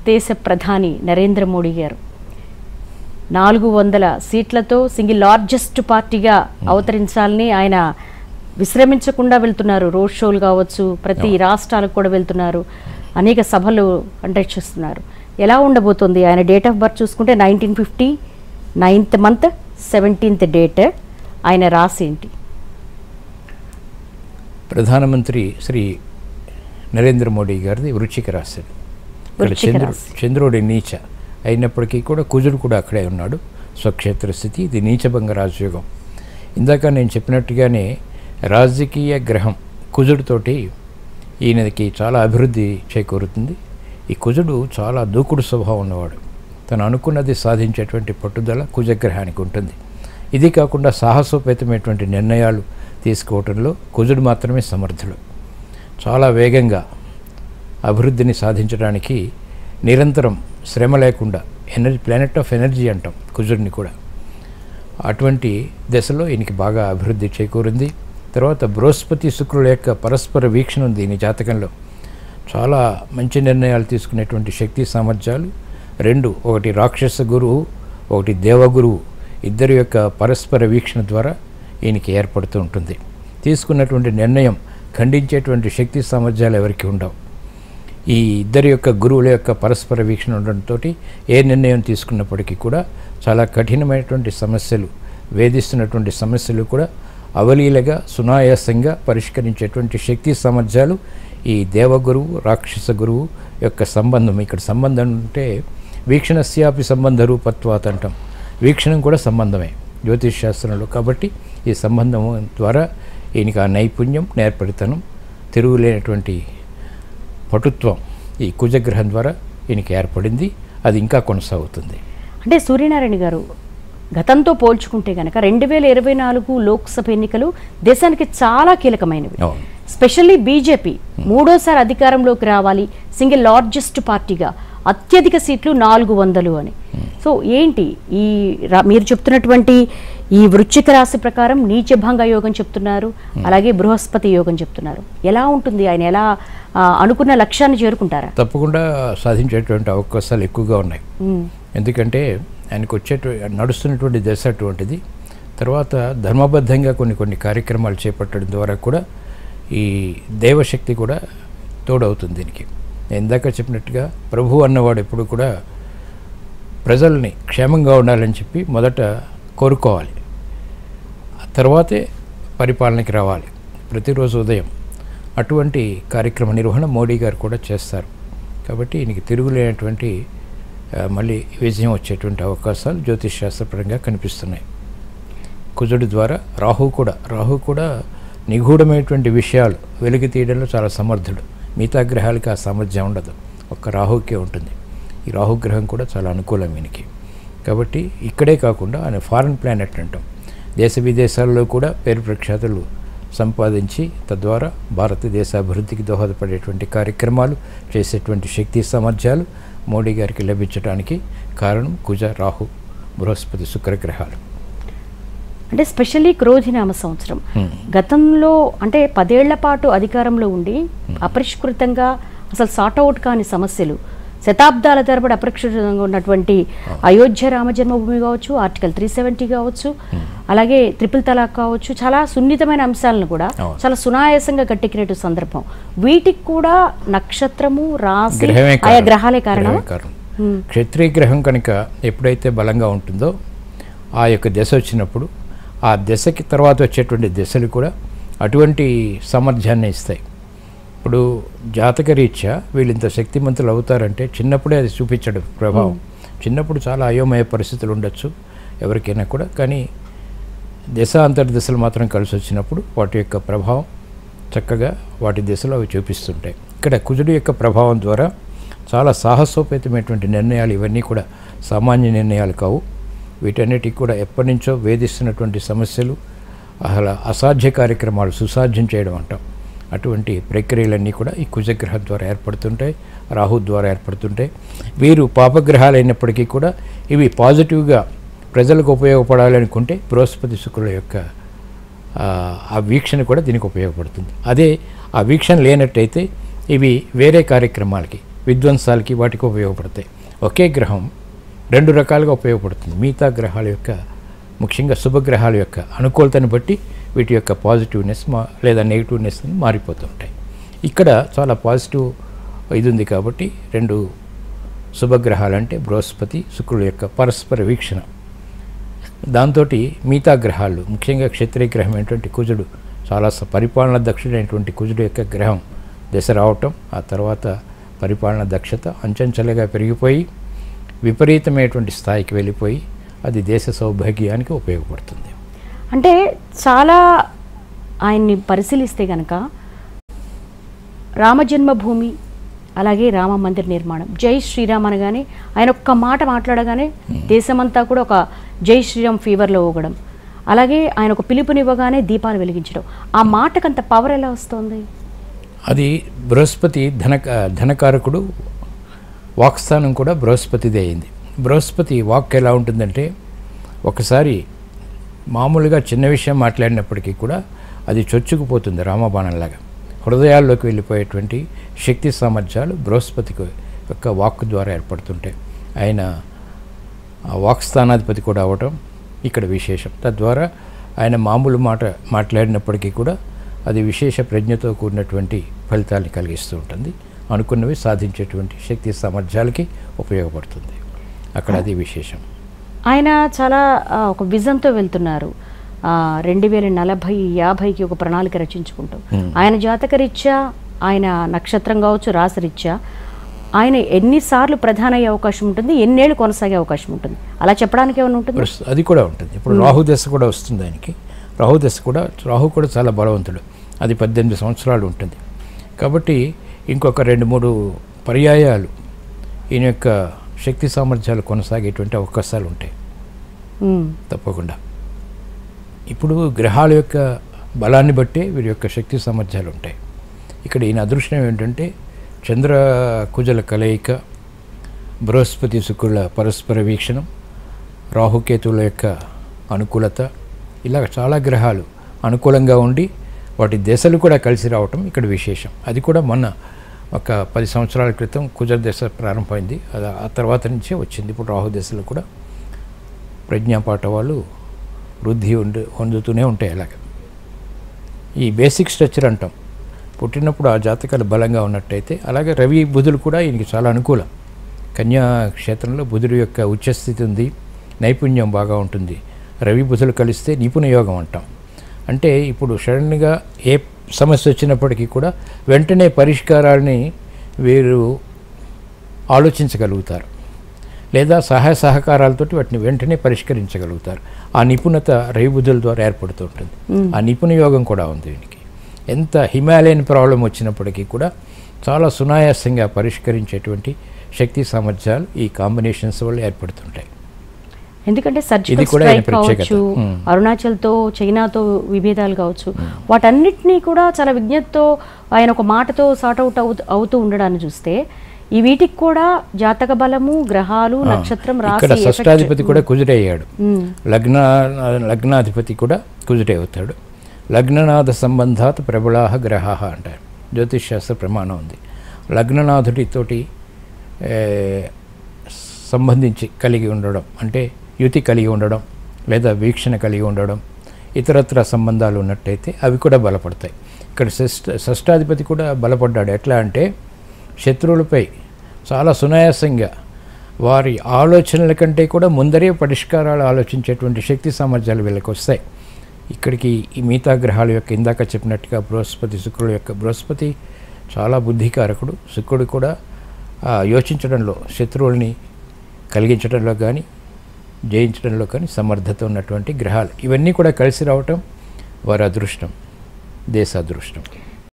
దేశ ప్రధాని నరేంద్ర మోడీ గారు 400 సీట్లతో సింగిల్ లార్జెస్ట్ పార్టీగా అవతరించాలని ఆయన విశ్రమించకుండా వెళ్తున్నారు. రోడ్ షోలు కావచ్చు, ప్రతి రాష్ట్రాలకు కూడా వెళ్తున్నారు, అనేక సభలు కండక్ట్ చేస్తున్నారు. ఎలా ఉండబోతుంది ఆయన డేట్ ఆఫ్ బర్త్ చూసుకుంటే 1950 9th month 17th date, ఆయన రాసి ఏంటి? ప్రధానమంత్రి శ్రీ నరేంద్ర మోడీ గారిది వృశ్చిక రాశి. చంద్రుడి నీచ అయినప్పటికీ కూడా కుజుడు కూడా అక్కడే ఉన్నాడు, స్వక్షేత్ర స్థితి. ఇది నీచభంగ రాజయోగం. ఇందాక నేను చెప్పినట్టుగానే రాజకీయ గ్రహం కుజుడితోటి ఈయనకి చాలా అభివృద్ధి చేకూరుతుంది. ఈ కుజుడు చాలా దూకుడు స్వభావం ఉన్నవాడు. తను అనుకున్నది సాధించేటువంటి పట్టుదల కుజగ్రహానికి ఉంటుంది. ఇది కాకుండా సాహసోపేతమైనటువంటి నిర్ణయాలు తీసుకోవటంలో కుజుడు మాత్రమే సమర్థుడు. చాలా వేగంగా అభివృద్ధిని సాధించడానికి నిరంతరం శ్రమ లేకుండా ఎనర్జీ, ప్లానెట్ ఆఫ్ ఎనర్జీ అంటాం కుజుడిని కూడా. అటువంటి దశలో ఈయనకి బాగా అభివృద్ధి చేకూరింది. తర్వాత బృహస్పతి శుక్రుల యొక్క పరస్పర వీక్షణ ఉంది ఈయన జాతకంలో. చాలా మంచి నిర్ణయాలు తీసుకునేటువంటి శక్తి సామర్థ్యాలు రెండు, ఒకటి రాక్షస గురువు, ఒకటి దేవగురువు, ఇద్దరి యొక్క పరస్పర వీక్షణ ద్వారా ఈయనకి ఏర్పడుతూ ఉంటుంది. తీసుకున్నటువంటి నిర్ణయం ఖండించేటువంటి శక్తి సామర్థ్యాలు ఎవరికి ఉండవు. ఈ ఇద్దరి యొక్క గురువుల యొక్క పరస్పర వీక్షణ ఉండడంతో ఏ నిర్ణయం తీసుకున్నప్పటికీ కూడా చాలా కఠినమైనటువంటి సమస్యలు, వేధిస్తున్నటువంటి సమస్యలు కూడా అవలీలగా సునాయాసంగా పరిష్కరించేటువంటి శక్తి సామర్థ్యాలు ఈ దేవగురువు రాక్షస గురువు యొక్క సంబంధం. ఇక్కడ సంబంధం అంటే వీక్షణస్యాపి సంబంధ రూపత్వాత్ అంటాం. వీక్షణం కూడా సంబంధమే జ్యోతిష్ శాస్త్రంలో. కాబట్టి ఈ సంబంధం ద్వారా ఈయనకి ఆ నైపుణ్యం, నేర్పరితనం, తిరుగులేనటువంటి పటుత్వం ఈ కుజగ్రహం ద్వారా ఈయనకి ఏర్పడింది. అది ఇంకా కొనసాగుతుంది. అంటే సూర్యనారాయణ గారు, గతంతో పోల్చుకుంటే కనుక 2024 లోక్సభ ఎన్నికలు దేశానికి చాలా కీలకమైనవి. స్పెషల్లీ బీజేపీ మూడోసారి అధికారంలోకి రావాలి, సింగిల్ లార్జెస్ట్ పార్టీగా, అత్యధిక సీట్లు 400 అని. సో ఏంటి ఈ మీరు చెప్తున్నటువంటి ఈ వృశ్చిక రాశి ప్రకారం నీచభంగ యోగం చెప్తున్నారు, అలాగే బృహస్పతి యోగం చెప్తున్నారు. ఎలా ఉంటుంది? ఆయన ఎలా అనుకున్న లక్ష్యాన్ని చేరుకుంటారా? తప్పకుండా సాధించేటువంటి అవకాశాలు ఎక్కువగా ఉన్నాయి. ఎందుకంటే ఆయనకు నడుస్తున్నటువంటి దశ అటువంటిది. తర్వాత ధర్మబద్ధంగా కొన్ని కార్యక్రమాలు చేపట్టడం ద్వారా కూడా ఈ దైవశక్తి కూడా తోడవుతుంది దీనికి. ఇందాక చెప్పినట్టుగా ప్రభు అన్నవాడు ఎప్పుడు కూడా ప్రజల్ని క్షేమంగా ఉండాలని చెప్పి మొదట కోరుకోవాలి, తర్వాతే పరిపాలనకి రావాలి ప్రతిరోజు ఉదయం. అటువంటి కార్యక్రమ నిర్వహణ మోడీ గారు కూడా చేస్తారు. కాబట్టి ఈయనకి తిరుగులేనటువంటి మళ్ళీ విజయం వచ్చేటువంటి అవకాశాలు జ్యోతిష్ శాస్త్రపరంగా కనిపిస్తున్నాయి. కుజుడి ద్వారా రాహు కూడా నిగూఢమైనటువంటి విషయాలు వెలికి తీయడంలో చాలా సమర్థుడు. మిగతా గ్రహాలకి ఆ సామర్థ్యం ఉండదు, ఒక్క రాహుకే ఉంటుంది. ఈ రాహుగ్రహం కూడా చాలా అనుకూలం ఈయనకి. కాబట్టి ఇక్కడే కాకుండా ఆయన ఫారెన్ ప్లానెట్ అంటాం. దేశ విదేశాల్లో కూడా పేరు ప్రఖ్యాతులు సంపాదించి తద్వారా భారతదేశ అభివృద్ధికి దోహదపడేటువంటి కార్యక్రమాలు చేసేటువంటి శక్తి సామర్థ్యాలు మోడీ గారికి లభించడానికి కారణం కుజ, రాహు, బృహస్పతి, శుక్రగ్రహాలు. అంటే స్పెషల్లీ క్రోధినామ సంవత్సరం గతంలో అంటే 10 ఏళ్ల పాటు అధికారంలో ఉండి అపరిష్కృతంగా అసలు సార్ట్అవుట్ కాని సమస్యలు, శతాబ్దాల తరబడి అపరిష్కృతంగా ఉన్నటువంటి అయోధ్య రామ జన్మభూమి కావచ్చు, ఆర్టికల్ 370 కావచ్చు, అలాగే ట్రిపుల్ తలాక్ కావచ్చు, చాలా సున్నితమైన అంశాలను కూడా చాలా సునాయాసంగా గట్టెక్కినట్టు సందర్భం. వీటికి కూడా నక్షత్రము, రాశి, ఆయా గ్రహాలే కారణం. క్షత్రియ గ్రహం కనుక ఎప్పుడైతే బలంగా ఉంటుందో ఆ యొక్క దశ వచ్చినప్పుడు ఆ దశకి తర్వాత వచ్చేటువంటి దశలు కూడా అటువంటి సామర్థ్యాన్ని ఇస్తాయి. ఇప్పుడు జాతక రీత్యా వీళ్ళు ఇంత శక్తిమంతులు అవుతారంటే చిన్నప్పుడే అది చూపించడం ప్రభావం. చిన్నప్పుడు చాలా అయోమయ పరిస్థితులు ఉండొచ్చు ఎవరికైనా కూడా, కానీ దశాంతర దశలు మాత్రం కలిసి వచ్చినప్పుడు వాటి యొక్క ప్రభావం చక్కగా వాటి దశలో అవి చూపిస్తుంటాయి. ఇక్కడ కుజుడు యొక్క ప్రభావం ద్వారా చాలా సాహసోపేతమైనటువంటి నిర్ణయాలు, ఇవన్నీ కూడా సామాన్య నిర్ణయాలు కావు. వీటన్నిటికి కూడా ఎప్పటి నుంచో వేధిస్తున్నటువంటి సమస్యలు, అసలు అసాధ్య కార్యక్రమాలు సుసాధ్యం చేయడం అంటాం. అటువంటి ప్రక్రియలన్నీ కూడా ఈ కుజగ్రహం ద్వారా ఏర్పడుతుంటాయి, రాహు ద్వారా ఏర్పడుతుంటాయి. వీరు పాపగ్రహాలు అయినప్పటికీ కూడా ఇవి పాజిటివ్గా ప్రజలకు ఉపయోగపడాలి అనుకుంటే బృహస్పతి శుక్రుల యొక్క ఆ వీక్షణ కూడా దీనికి ఉపయోగపడుతుంది. అదే ఆ వీక్షణ లేనట్టయితే ఇవి వేరే కార్యక్రమాలకి, విధ్వంసాలకి వాటికి ఉపయోగపడతాయి. ఒకే గ్రహం 2 రకాలుగా ఉపయోగపడుతుంది. మిగతా గ్రహాల యొక్క ముఖ్యంగా శుభగ్రహాల యొక్క అనుకూలతను బట్టి వీటి యొక్క పాజిటివ్నెస్ లేదా నెగిటివ్నెస్ మారిపోతుంటాయి. ఇక్కడ చాలా పాజిటివ్ ఇది ఉంది కాబట్టి 2 శుభగ్రహాలు అంటే బృహస్పతి శుక్రుల యొక్క పరస్పర వీక్షణ, దాంతో మిగతా గ్రహాలు ముఖ్యంగా క్షత్రియ గ్రహం అయినటువంటి కుజుడు చాలా పరిపాలన దక్షుడైనటువంటి కుజుడు యొక్క గ్రహం దశ రావటం, ఆ తర్వాత పరిపాలన దక్షత అంచెంచెలుగా పెరిగిపోయి విపరీతమైనటువంటి స్థాయికి వెళ్ళిపోయి అది దేశ సౌభాగ్యానికి ఉపయోగపడుతుంది. అంటే చాలా ఆయన్ని పరిశీలిస్తే కనుక రామజన్మభూమి అలాగే రామ మందిర నిర్మాణం, జై శ్రీరామ్ అనగానే ఆయన ఒక్క మాట మాట్లాడగానే దేశమంతా కూడా ఒక జై శ్రీరామ్ ఫీవర్లో ఊగడం, అలాగే ఆయన ఒక పిలుపునివ్వగానే దీపాలు వెలిగించడం, ఆ మాటకంత పవర్ ఎలా వస్తుంది? అది బృహస్పతి ధనకారకుడు, వాక్స్థానం కూడా బృహస్పతిదే అయింది. బృహస్పతి వాక్ ఎలా ఉంటుందంటే ఒకసారి మామూలుగా చిన్న విషయం మాట్లాడినప్పటికీ కూడా అది చొచ్చుకుపోతుంది రామబాణంలాగా. హృదయాల్లోకి వెళ్ళిపోయేటువంటి శక్తి సామర్థ్యాలు బృహస్పతికి యొక్క వాక్ ద్వారా ఏర్పడుతుంటాయి. ఆయన వాక్స్థానాధిపతి కూడా అవటం ఇక్కడ విశేషం. తద్వారా ఆయన మామూలు మాట్లాడినప్పటికీ కూడా అది విశేష ప్రజ్ఞతో కూడినటువంటి ఫలితాన్ని కలిగిస్తూ ఉంటుంది. అనుకున్నవి సాధించేటువంటి శక్తి సామర్థ్యాలకి ఉపయోగపడుతుంది. అక్కడ అది విశేషం. ఆయన చాలా ఒక విజన్తో వెళ్తున్నారు. 2040-50కి ఒక ప్రణాళిక రచించుకుంటాం. ఆయన జాతకరీత్యా, ఆయన నక్షత్రం కావచ్చు, రాశిరీత్యా ఆయన ఎన్నిసార్లు ప్రధాన అయ్యే అవకాశం ఉంటుంది, ఎన్నేళ్ళు కొనసాగే అవకాశం ఉంటుంది, అలా చెప్పడానికి ఏమైనా ఉంటుంది? అది కూడా ఉంటుంది. ఇప్పుడు రాహు దశ కూడా వస్తుంది ఆయనకి. రాహు కూడా చాలా బలవంతుడు. అది 18 సంవత్సరాలు ఉంటుంది. కాబట్టి ఇంకొక 2-3 పర్యాయాలు ఈయన యొక్క శక్తి సామర్థ్యాలు కొనసాగేటువంటి అవకాశాలు ఉంటాయి తప్పకుండా. ఇప్పుడు గ్రహాల యొక్క బలాన్ని బట్టే వీరి యొక్క శక్తి సామర్థ్యాలు ఉంటాయి. ఇక్కడ ఈయన అదృష్టం ఏంటంటే చంద్ర కుజల కలయిక, బృహస్పతి శుక్రుల పరస్పర వీక్షణం, రాహుకేతువుల యొక్క అనుకూలత, ఇలా చాలా గ్రహాలు అనుకూలంగా ఉండి వాటి దశలు కూడా కలిసి రావటం ఇక్కడ విశేషం. అది కూడా మొన్న ఒక 10 సంవత్సరాల క్రితం కుజ దశ ప్రారంభమైంది. అది ఆ తర్వాత నుంచే వచ్చింది. ఇప్పుడు రాహు దశలు కూడా ప్రజ్ఞాపాఠవాలు వృద్ధి పొందుతూనే ఉంటాయి. అలాగే ఈ బేసిక్ స్ట్రక్చర్ అంటాం. పుట్టినప్పుడు ఆ జాతకాలు బలంగా ఉన్నట్టయితే, అలాగే రవి బుధులు కూడా ఈయనకి చాలా అనుకూలం. కన్యా క్షేత్రంలో బుధుడు యొక్క ఉచ్చస్థితి ఉంది, నైపుణ్యం బాగా ఉంటుంది. రవి బుధులు కలిస్తే నిపుణ యోగం అంటాం. అంటే ఇప్పుడు సడన్గా ఏ సమస్య వచ్చినప్పటికీ కూడా వెంటనే పరిష్కారాన్ని వీరు ఆలోచించగలుగుతారు, లేదా సహాయ సహకారాలతోటి వాటిని వెంటనే పరిష్కరించగలుగుతారు. ఆ నిపుణత రవి బుధుల ద్వారా ఏర్పడుతూ ఉంటుంది. ఆ నిపుణ యోగం కూడా ఉంది వీనికి. ఎంత హిమాలయన్ ప్రాబ్లం వచ్చినప్పటికీ కూడా చాలా సునాయాసంగా పరిష్కరించేటువంటి శక్తి సామర్థ్యాలు ఈ కాంబినేషన్స్ వల్ల ఏర్పడుతుంటాయి. ఎందుకంటే సర్జికల్ స్ట్రైక్ కావచ్చు, అరుణాచల్తో చైనాతో విభేదాలు కావచ్చు, వాటన్నిటినీ కూడా చాలా విజ్ఞతతో ఆయన ఒక మాటతో సార్ట్అవుట్ అవుతూ ఉండడాన్ని చూస్తే ఈ వీటికి కూడా జాతక బలము, గ్రహాలు, నక్షత్రం, రాశి, ఇక్కడ షష్టాధిపతి కూడా కుజుడే అయ్యాడు. లగ్నాధిపతి కూడా కుజుడే అవుతాడు. లగ్ననాథ సంబంధాత్ ప్రబలాహ గ్రహాహ అంటారు. జ్యోతిష్ శాస్త్ర ప్రమాణం ఉంది. లగ్ననాథుడితోటి సంబంధించి కలిగి ఉండడం అంటే యుతి కలిగి ఉండడం, లేదా వీక్షణ కలిగి ఉండడం, ఇతరత్ర సంబంధాలు ఉన్నట్టయితే అవి కూడా బలపడతాయి. ఇక్కడ షష్టాధిపతి కూడా బలపడ్డాడు. ఎట్లా అంటే శత్రువులపై చాలా సునాయాసంగా వారి ఆలోచనల కంటే కూడా ముందరే పరిష్కారాలు ఆలోచించేటువంటి శక్తి సామర్థ్యాలు వీళ్ళకి వస్తాయి. ఇక్కడికి ఈ మిగతా గ్రహాల యొక్క ఇందాక చెప్పినట్టుగా శుక్రుల యొక్క బృహస్పతి చాలా బుద్ధికారకుడు. శుక్రుడు కూడా యోచించడంలో, శత్రువుల్ని కలిగించడంలో కానీ జయించడంలో కానీ సమర్థత ఉన్నటువంటి గ్రహాలు. ఇవన్నీ కూడా కలిసి రావటం వారి అదృష్టం, దేశ అదృష్టం.